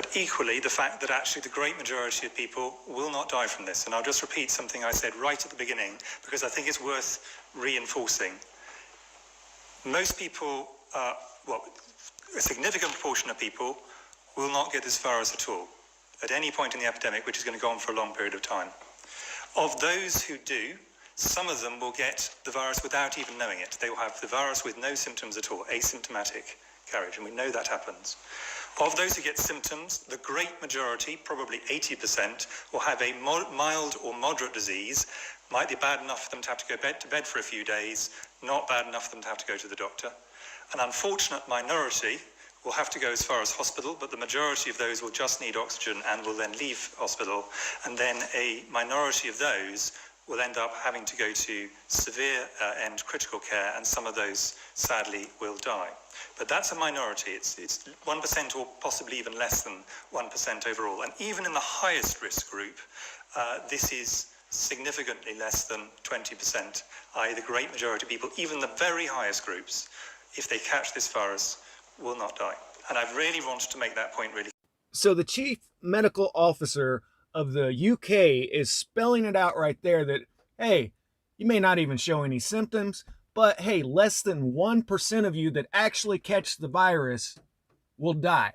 but equally the fact that actually the great majority of people will not die from this. And I'll just repeat something I said right at the beginning, because I think it's worth reinforcing. Most people, a significant proportion of people will not get this virus at all, at any point in the epidemic, which is going to go on for a long period of time. Of those who do, some of them will get the virus without even knowing it. They will have the virus with no symptoms at all, asymptomatic carriage, and we know that happens. Of those who get symptoms, the great majority, probably 80%, will have a mild or moderate disease. Might be bad enough for them to have to go to bed for a few days, not bad enough for them to have to go to the doctor. An unfortunate minority will have to go as far as hospital, but the majority of those will just need oxygen and will then leave hospital. And then a minority of those will end up having to go to severe and critical care, and some of those, sadly, will die. But that's a minority. It's 1% or possibly even less than 1% overall. And even in the highest risk group, this is significantly less than 20%, i.e. the great majority of people, even the very highest groups, if they catch this virus, will not die. And I really wanted to make that point really. So the chief medical officer of the UK is spelling it out right there that, hey, you may not even show any symptoms, but hey, less than 1% of you that actually catch the virus will die.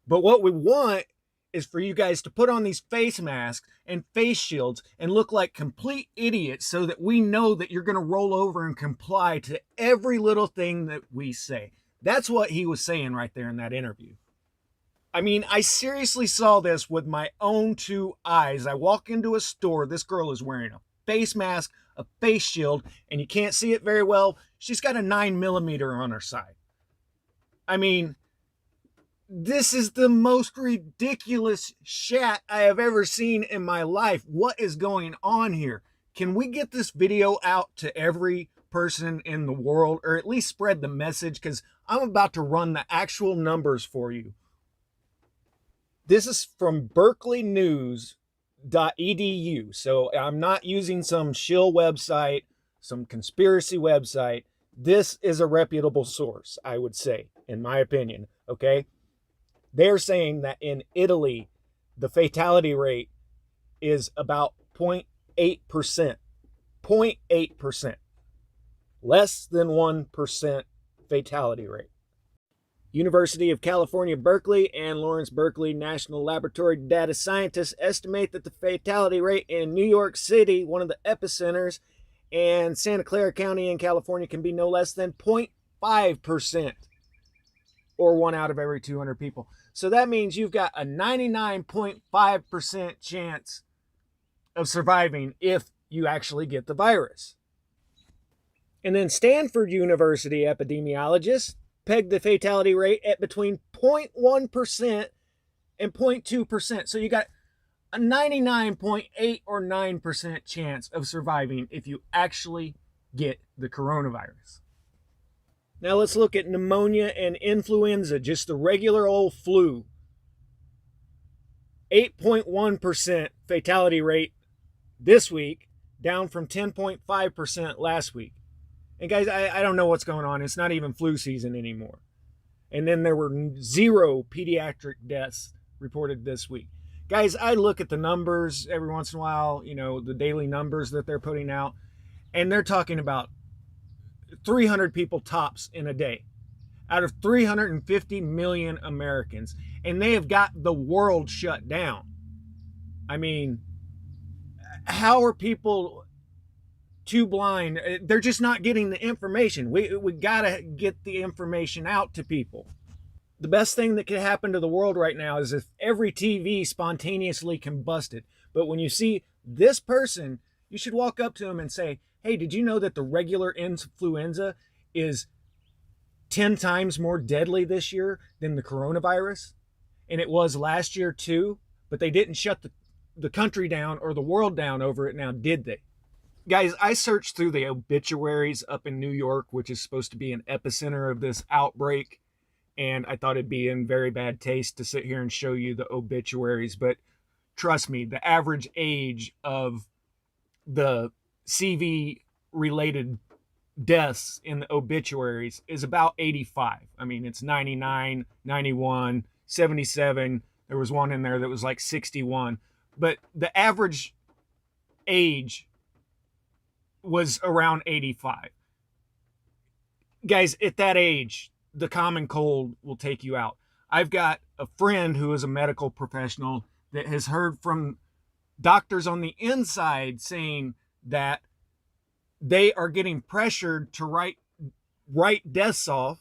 But what we want is for you guys to put on these face masks and face shields and look like complete idiots so that we know that you're going to roll over and comply to every little thing that we say. That's what he was saying right there in that interview. I mean, I seriously saw this with my own two eyes. I walk into a store, this girl is wearing a face mask, a face shield, and you can't see it very well. She's got a 9mm on her side. I mean, this is the most ridiculous shat I have ever seen in my life. What is going on here? Can we get this video out to every person in the world, or at least spread the message? Because I'm about to run the actual numbers for you. This is from berkeleynews.edu. So I'm not using some shill website, some conspiracy website. This is a reputable source, I would say, in my opinion, okay? They're saying that in Italy, the fatality rate is about 0.8%. 0.8%. Less than 1% fatality rate. University of California, Berkeley and Lawrence Berkeley National Laboratory data scientists estimate that the fatality rate in New York City, one of the epicenters, and Santa Clara County in California can be no less than 0.5%, or 1 out of every 200 people. So that means you've got a 99.5% chance of surviving if you actually get the virus. And then Stanford University epidemiologists pegged the fatality rate at between 0.1% and 0.2%. So you got a 99.8 or 9% chance of surviving if you actually get the coronavirus. Now let's look at pneumonia and influenza, just the regular old flu. 8.1% fatality rate this week, down from 10.5% last week. And guys, I don't know what's going on. It's not even flu season anymore. And then there were 0 pediatric deaths reported this week. Guys, I look at the numbers every once in a while, you know, the daily numbers that they're putting out, and they're talking about 300 people tops in a day out of 350 million Americans. And they have got the world shut down. I mean, how are people too blind? They're just not getting the information. We gotta get the information out to people. The best thing that could happen to the world right now is if every TV spontaneously combusted. But when you see this person, you should walk up to them and say, hey, did you know that the regular influenza is 10 times more deadly this year than the coronavirus? And it was last year too, but they didn't shut the country down or the world down over it now, did they? Guys, I searched through the obituaries up in New York, which is supposed to be an epicenter of this outbreak, and I thought it'd be in very bad taste to sit here and show you the obituaries, but trust me, the average age of the CV-related deaths in the obituaries is about 85. I mean, it's 99, 91, 77. There was one in there that was like 61. But the average age was around 85. Guys, at that age, the common cold will take you out. I've got a friend who is a medical professional that has heard from doctors on the inside saying that they are getting pressured to write deaths off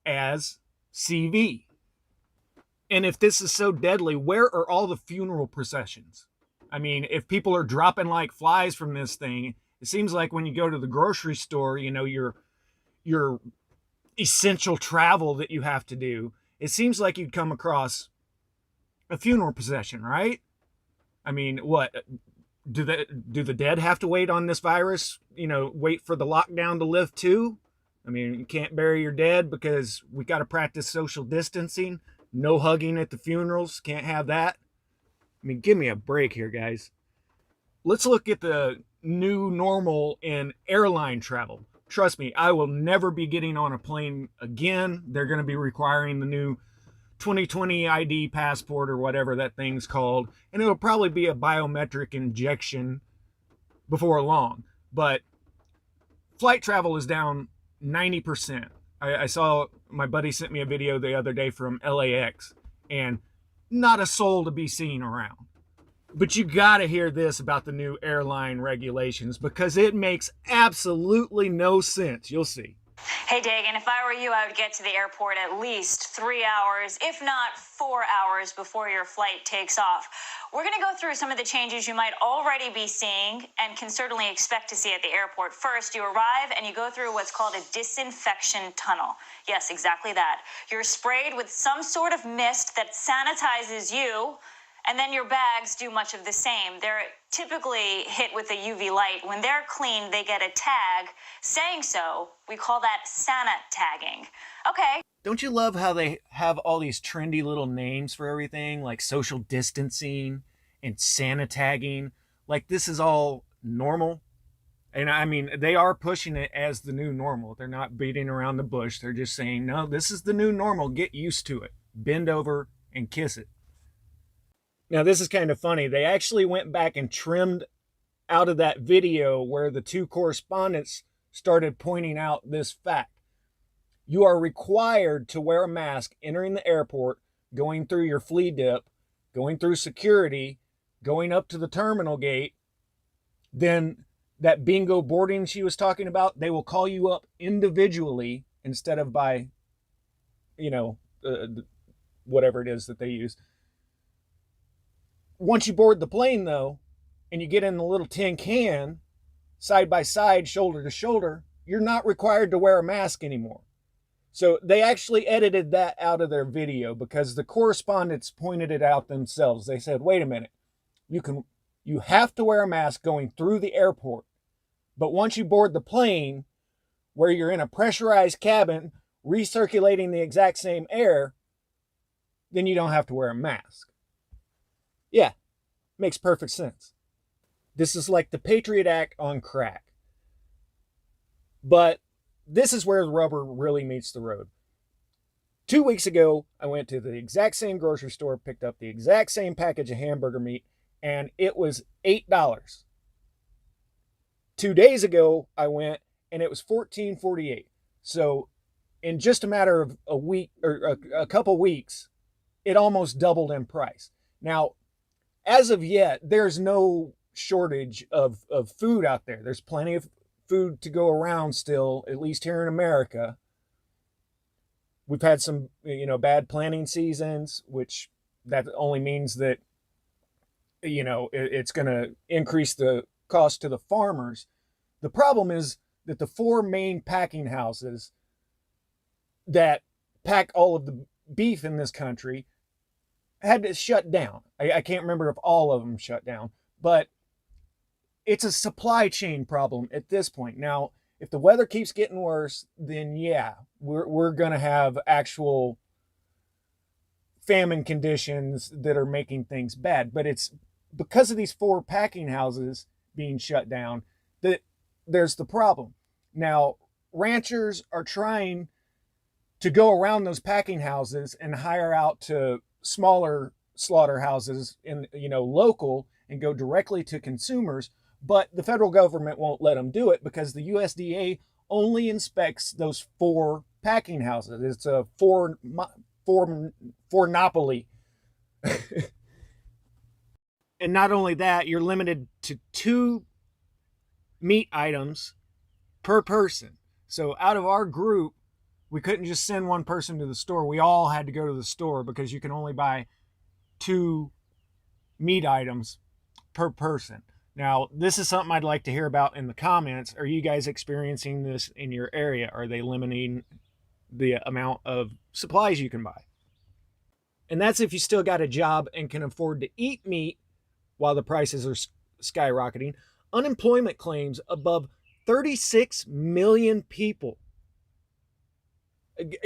as CV. And if this is so deadly, where are all the funeral processions? I mean, if people are dropping like flies from this thing, it seems like when you go to the grocery store, you know, your essential travel that you have to do, it seems like you'd come across a funeral procession, right? I mean, what do the dead have to wait on this virus? You know, wait for the lockdown to lift too? I mean, you can't bury your dead because we got to practice social distancing. No hugging at the funerals. Can't have that. I mean, give me a break here, guys. Let's look at the new normal in airline travel. Trust me, I will never be getting on a plane again. They're going to be requiring the new 2020 ID passport or whatever that thing's called. And it'll probably be a biometric injection before long. But flight travel is down 90%. I saw my buddy sent me a video the other day from LAX, and not a soul to be seen around. But you gotta hear this about the new airline regulations because it makes absolutely no sense. You'll see. Hey, Dagan, if I were you, I would get to the airport at least 3 hours, if not 4 hours before your flight takes off. We're going to go through some of the changes you might already be seeing and can certainly expect to see at the airport. First, you arrive and you go through what's called a disinfection tunnel. Yes, exactly that. You're sprayed with some sort of mist that sanitizes you, and then your bags do much of the same. They're typically hit with a UV light. When they're clean, they get a tag saying so. We call that tagging. Okay. Don't you love how they have all these trendy little names for everything, like social distancing and tagging? Like this is all normal. And I mean, they are pushing it as the new normal. They're not beating around the bush. They're just saying, no, this is the new normal. Get used to it. Bend over and kiss it. Now, this is kind of funny. They actually went back and trimmed out of that video where the two correspondents started pointing out this fact. You are required to wear a mask entering the airport, going through your flea dip, going through security, going up to the terminal gate. Then that bingo boarding she was talking about, they will call you up individually instead of by, whatever it is that they use. Once you board the plane, though, and you get in the little tin can, side by side, shoulder to shoulder, you're not required to wear a mask anymore. So they actually edited that out of their video because the correspondents pointed it out themselves. They said, wait a minute, you have to wear a mask going through the airport. But once you board the plane, where you're in a pressurized cabin, recirculating the exact same air, then you don't have to wear a mask. Yeah, makes perfect sense. This is like the Patriot Act on crack. But this is where the rubber really meets the road. 2 weeks ago, I went to the exact same grocery store, picked up the exact same package of hamburger meat, and it was $8. 2 days ago, I went, and it was $14.48. So in just a matter of a week or a couple weeks, it almost doubled in price. Now, as of yet, there's no shortage of food out there. There's plenty of food to go around still, at least here in America. We've had some, bad planting seasons, which that only means that, it's going to increase the cost to the farmers. The problem is that the four main packing houses that pack all of the beef in this country had to shut down. I can't remember if all of them shut down, but it's a supply chain problem at this point. Now, if the weather keeps getting worse, then yeah, we're going to have actual famine conditions that are making things bad. But it's because of these four packing houses being shut down that there's the problem. Now, ranchers are trying to go around those packing houses and hire out to smaller slaughterhouses in, local, and go directly to consumers. But the federal government won't let them do it because the USDA only inspects those 4 packing houses. It's a monopoly. And not only that, you're limited to 2 meat items per person. So out of our group, we couldn't just send one person to the store. We all had to go to the store because you can only buy 2 meat items per person. Now, this is something I'd like to hear about in the comments. Are you guys experiencing this in your area? Are they limiting the amount of supplies you can buy? And that's if you still got a job and can afford to eat meat while the prices are skyrocketing. Unemployment claims above 36 million people.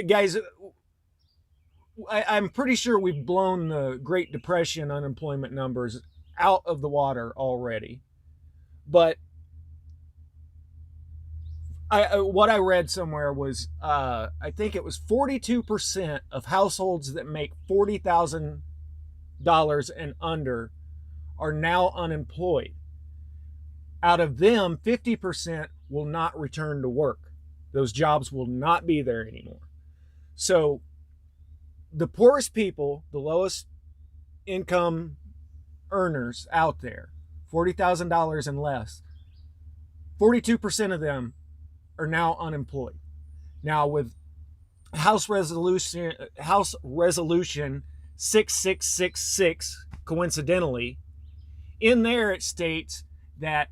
Guys, I'm pretty sure we've blown the Great Depression unemployment numbers out of the water already. But what I read somewhere was, I think it was 42% of households that make $40,000 and under are now unemployed. Out of them, 50% will not return to work. Those jobs will not be there anymore. So the poorest people, the lowest income earners out there, $40,000 and less, 42% of them are now unemployed. Now, with House Resolution 6666, coincidentally, in there it states that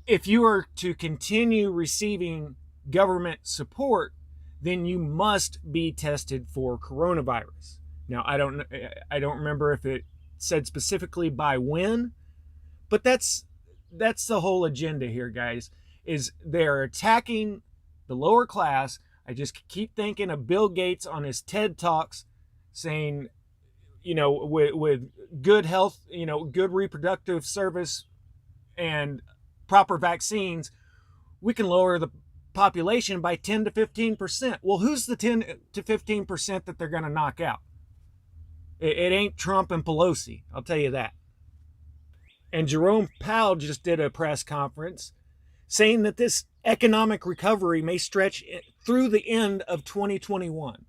if you are to continue receiving government support, then you must be tested for coronavirus. Now, I don't remember if it said specifically by when, but that's the whole agenda here, guys, is they're attacking the lower class. I just keep thinking of Bill Gates on his TED Talks saying, with good health, good reproductive service and proper vaccines, we can lower the population by 10 to 15%. Well, who's the 10 to 15% that they're going to knock out? It ain't Trump and Pelosi, I'll tell you that. And Jerome Powell just did a press conference saying that this economic recovery may stretch through the end of 2021.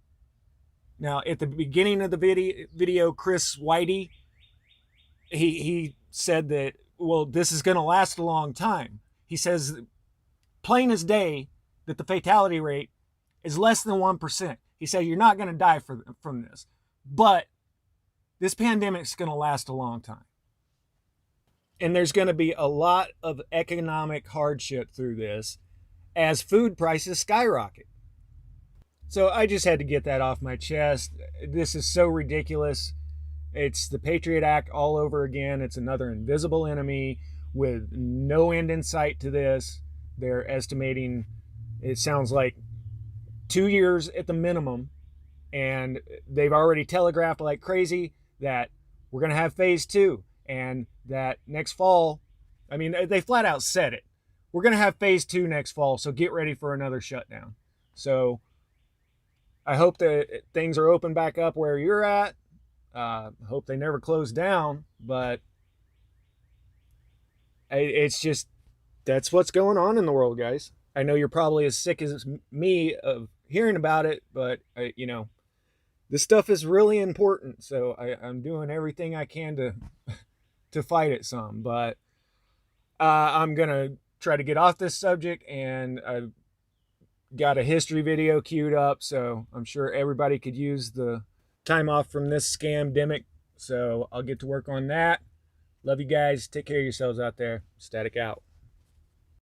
Now, at the beginning of the video, Chris Whitey, he said that, well, this is going to last a long time. He says, plain as day, that the fatality rate is less than 1%. He said, you're not going to die from this. But this pandemic is going to last a long time. And there's going to be a lot of economic hardship through this as food prices skyrocket. So I just had to get that off my chest. This is so ridiculous. It's the Patriot Act all over again. It's another invisible enemy with no end in sight to this. They're estimating, it sounds like, 2 years at the minimum. And they've already telegraphed like crazy that we're going to have phase 2. And that next fall, I mean, they flat out said it. We're going to have phase 2 next fall, so get ready for another shutdown. So I hope that things are open back up where you're at. Hope they never close down, but it's just, that's what's going on in the world, guys. I know you're probably as sick as me of hearing about it, but this stuff is really important. So I'm doing everything I can to fight it some, but I'm going to try to get off this subject, and I've got a history video queued up. So I'm sure everybody could use the time off from this scamdemic. So I'll get to work on that. Love you guys. Take care of yourselves out there. Static out.